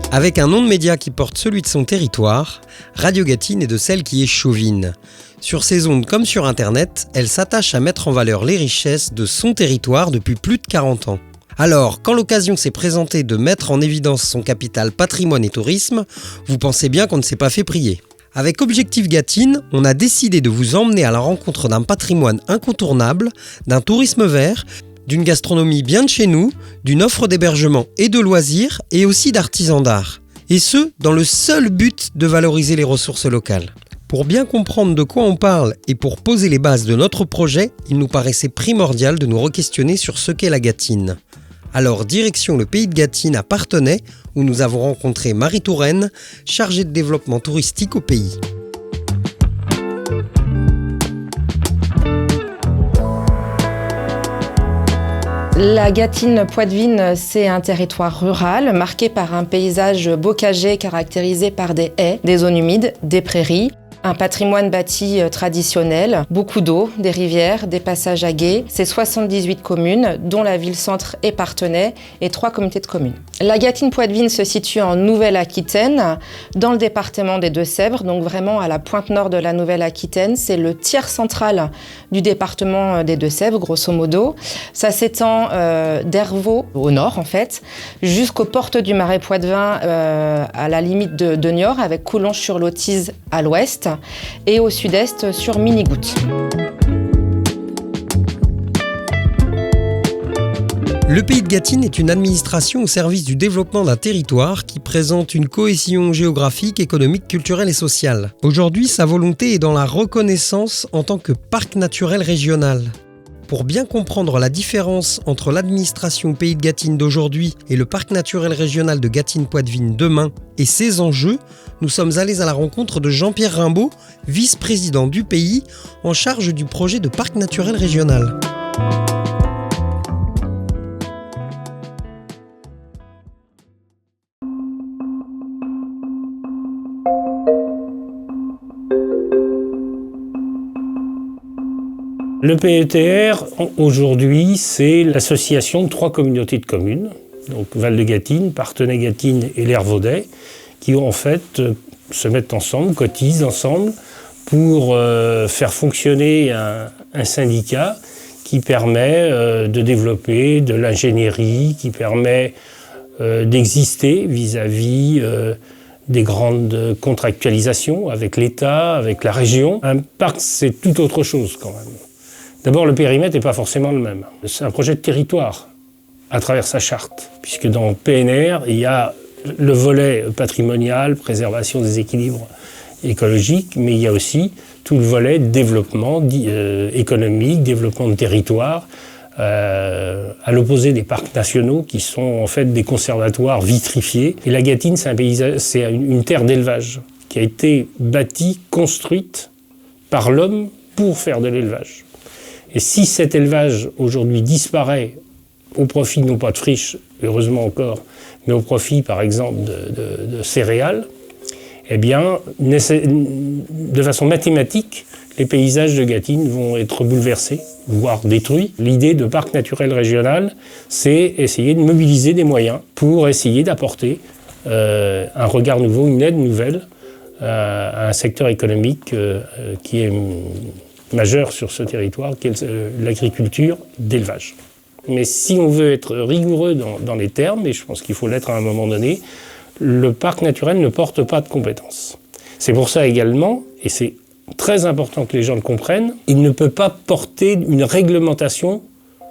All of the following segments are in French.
Avec un nom de média qui porte celui de son territoire, Radio Gâtine est de celle qui est chauvine. Sur ses ondes comme sur Internet, elle s'attache à mettre en valeur les richesses de son territoire depuis plus de 40 ans. Alors, quand l'occasion s'est présentée de mettre en évidence son capital patrimoine et tourisme, vous pensez bien qu'on ne s'est pas fait prier. Avec Objectif Gâtine, on a décidé de vous emmener à la rencontre d'un patrimoine incontournable, d'un tourisme vert, d'une gastronomie bien de chez nous, d'une offre d'hébergement et de loisirs et aussi d'artisans d'art. Et ce, dans le seul but de valoriser les ressources locales. Pour bien comprendre de quoi on parle et pour poser les bases de notre projet, il nous paraissait primordial de nous re-questionner sur ce qu'est la Gâtine. Alors direction le pays de Gâtine à Parthenay, où nous avons rencontré Marie Touraine, chargée de développement touristique au pays. La Gâtine-Poitevine, c'est un territoire rural marqué par un paysage bocager caractérisé par des haies, des zones humides, des prairies. Un patrimoine bâti traditionnel, beaucoup d'eau, des rivières, des passages à gué. C'est 78 communes, dont la ville-centre et Parthenay, et 3 communautés de communes. La Gâtine-Poitevine se situe en Nouvelle-Aquitaine, dans le département des Deux-Sèvres, donc vraiment à la pointe nord de la Nouvelle-Aquitaine. C'est le tiers central du département des Deux-Sèvres, grosso modo. Ça s'étend d'Hervaux, au nord en fait, jusqu'aux portes du Marais Poitevin, à la limite de Niort, avec Coulonges-sur-l'Autise à l'ouest, et au sud-est sur Minigoutte. Le pays de Gâtine est une administration au service du développement d'un territoire qui présente une cohésion géographique, économique, culturelle et sociale. Aujourd'hui, sa volonté est dans la reconnaissance en tant que parc naturel régional. Pour bien comprendre la différence entre l'administration Pays de Gâtine d'aujourd'hui et le parc naturel régional de Gâtine-Poitevine demain et ses enjeux, nous sommes allés à la rencontre de Jean-Pierre Rimbaud, vice-président du pays, en charge du projet de parc naturel régional. Le PETR, aujourd'hui, c'est l'association de 3 communautés de communes, donc Val-de-Gâtine, Parthenay-Gâtine et l'Hervaudet, qui en fait se mettent ensemble, cotisent ensemble pour faire fonctionner un syndicat qui permet de développer de l'ingénierie, qui permet d'exister vis-à-vis des grandes contractualisations avec l'État, avec la région. Un parc, c'est tout autre chose quand même. D'abord, le périmètre n'est pas forcément le même. C'est un projet de territoire à travers sa charte, puisque dans PNR, il y a le volet patrimonial, préservation des équilibres écologiques, mais il y a aussi tout le volet développement économique, développement de territoire, à l'opposé des parcs nationaux qui sont en fait des conservatoires vitrifiés. Et la Gâtine, c'est une terre d'élevage qui a été bâtie, construite par l'homme pour faire de l'élevage. Et si cet élevage aujourd'hui disparaît au profit non pas de friches, heureusement encore, mais au profit par exemple de céréales, eh bien, de façon mathématique, les paysages de Gâtine vont être bouleversés, voire détruits. L'idée de parc naturel régional, c'est essayer de mobiliser des moyens pour essayer d'apporter un regard nouveau, une aide nouvelle à un secteur économique qui est majeur sur ce territoire, qui est l'agriculture d'élevage. Mais si on veut être rigoureux dans les termes, et je pense qu'il faut l'être à un moment donné, le parc naturel ne porte pas de compétences. C'est pour ça également, et c'est très important que les gens le comprennent, il ne peut pas porter une réglementation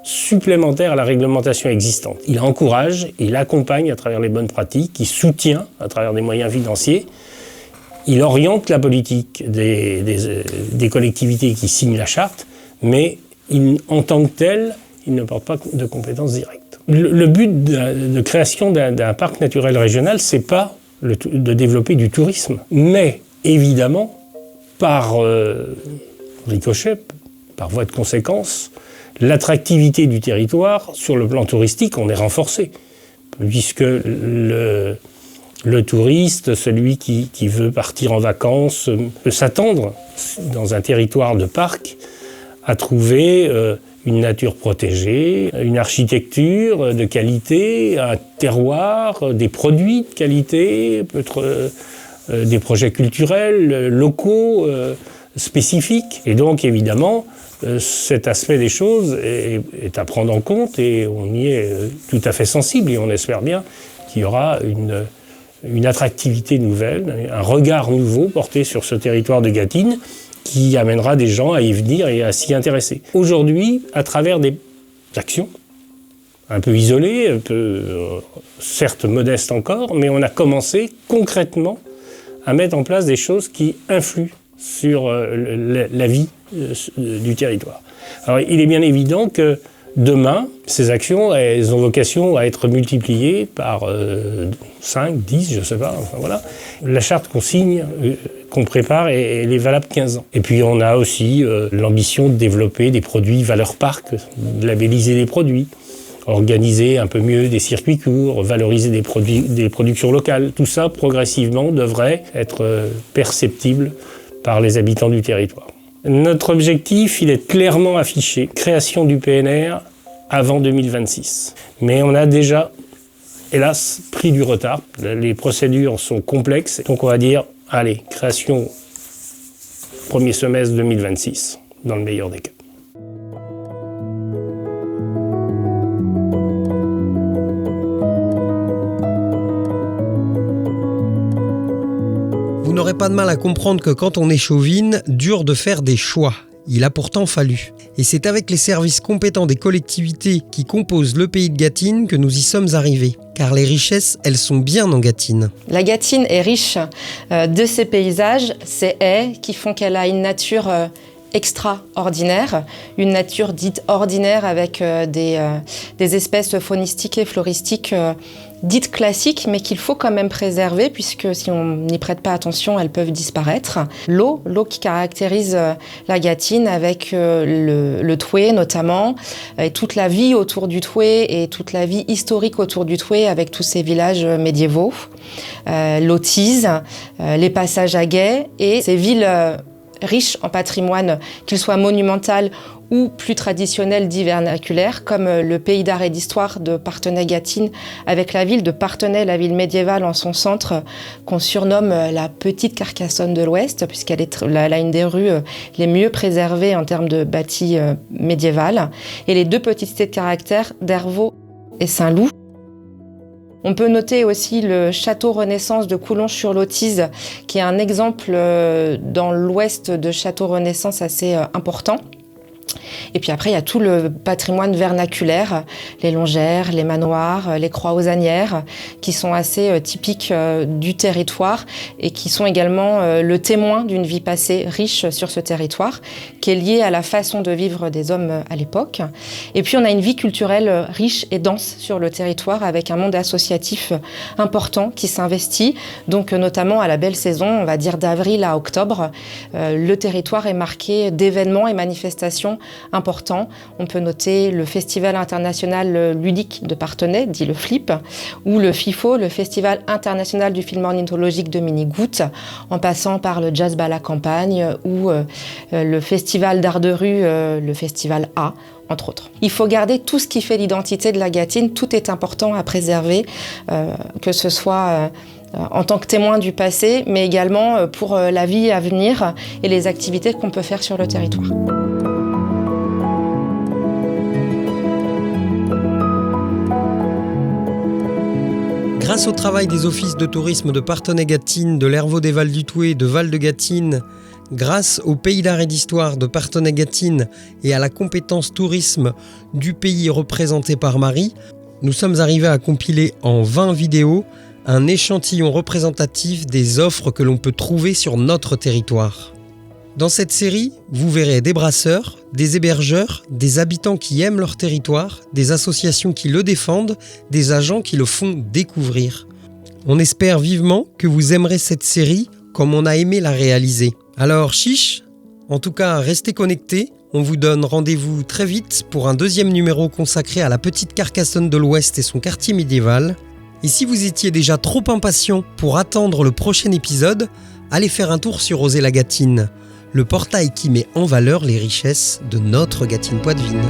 supplémentaire à la réglementation existante. Il encourage, il accompagne à travers les bonnes pratiques, il soutient à travers des moyens financiers, il oriente la politique des collectivités qui signent la charte, mais en tant que tel, il ne porte pas de compétences directes. Le but de création d'un parc naturel régional, c'est pas de développer du tourisme, mais évidemment, par ricochet, par voie de conséquence, l'attractivité du territoire sur le plan touristique, on est renforcé, puisque le touriste, celui qui veut partir en vacances, peut s'attendre dans un territoire de parc à trouver une nature protégée, une architecture de qualité, un terroir, des produits de qualité, peut-être des projets culturels, locaux, spécifiques. Et donc, évidemment, cet aspect des choses est à prendre en compte et on y est tout à fait sensible et on espère bien qu'il y aura une attractivité nouvelle, un regard nouveau porté sur ce territoire de Gâtine qui amènera des gens à y venir et à s'y intéresser. Aujourd'hui, à travers des actions un peu isolées, un peu, certes modestes encore, mais on a commencé concrètement à mettre en place des choses qui influent sur la vie du territoire. Alors, il est bien évident que demain, ces actions, elles ont vocation à être multipliées par 5, 10, je ne sais pas, enfin voilà. La charte qu'on signe, qu'on prépare, elle est valable 15 ans. Et puis on a aussi l'ambition de développer des produits valeur parc, de labelliser des produits, organiser un peu mieux des circuits courts, valoriser des productions locales. Tout ça, progressivement, devrait être perceptible par les habitants du territoire. Notre objectif, il est clairement affiché. Création du PNR avant 2026. Mais on a déjà, hélas, pris du retard. Les procédures sont complexes. Donc on va dire, allez, création premier semestre 2026, dans le meilleur des cas. Vous n'aurez pas de mal à comprendre que quand on est chauvine, dur de faire des choix. Il a pourtant fallu. Et c'est avec les services compétents des collectivités qui composent le pays de Gâtine que nous y sommes arrivés. Car les richesses, elles sont bien en Gâtine. La Gâtine est riche de ses paysages, ses haies qui font qu'elle a une nature extraordinaire, une nature dite ordinaire avec des espèces faunistiques et floristiques dites classiques, mais qu'il faut quand même préserver, puisque si on n'y prête pas attention, elles peuvent disparaître. L'eau qui caractérise la Gâtine avec le Thouet notamment, et toute la vie autour du Thouet et toute la vie historique autour du Thouet avec tous ces villages médiévaux, l'Autise, les passages à guet et ces villes riches en patrimoine, qu'il soit monumental ou plus traditionnel dit vernaculaire, comme le pays d'art et d'histoire de Parthenay-Gâtine, avec la ville de Parthenay, la ville médiévale en son centre, qu'on surnomme la petite Carcassonne de l'Ouest, puisqu'elle est a une des rues les mieux préservées en termes de bâti médiéval, et les deux petites cités de caractère d'Hervaux et Saint-Loup. On peut noter aussi le château Renaissance de Coulonges-sur-l'Autise, qui est un exemple dans l'ouest de château Renaissance assez important. Et puis après, il y a tout le patrimoine vernaculaire, les longères, les manoirs, les croix aux anières, qui sont assez typiques du territoire et qui sont également le témoin d'une vie passée riche sur ce territoire, qui est liée à la façon de vivre des hommes à l'époque. Et puis on a une vie culturelle riche et dense sur le territoire, avec un monde associatif important qui s'investit. Donc notamment à la belle saison, on va dire d'avril à octobre, le territoire est marqué d'événements et manifestations importants. On peut noter le Festival international ludique de Parthenay, dit le FLIP, ou le FIFO, le Festival international du film ornithologique de Minigoutte, en passant par le Jazz Bal à Campagne ou le Festival d'art de rue, le Festival A, entre autres. Il faut garder tout ce qui fait l'identité de la Gâtine, tout est important à préserver, que ce soit en tant que témoin du passé, mais également pour la vie à venir et les activités qu'on peut faire sur le territoire. Grâce au travail des offices de tourisme de Parthenay-Gâtine, de l'Hervaux des Vals du Thouet, de Val de Gâtine, grâce au pays d'art et d'histoire de Parthenay-Gâtine et à la compétence tourisme du pays représenté par Marie, nous sommes arrivés à compiler en 20 vidéos un échantillon représentatif des offres que l'on peut trouver sur notre territoire. Dans cette série, vous verrez des brasseurs, des hébergeurs, des habitants qui aiment leur territoire, des associations qui le défendent, des agents qui le font découvrir. On espère vivement que vous aimerez cette série comme on a aimé la réaliser. Alors chiche, en tout cas restez connectés, on vous donne rendez-vous très vite pour un deuxième numéro consacré à la petite Carcassonne de l'Ouest et son quartier médiéval. Et si vous étiez déjà trop impatient pour attendre le prochain épisode, allez faire un tour sur Oser la Gâtine, le portail qui met en valeur les richesses de notre Gâtine Poitevine.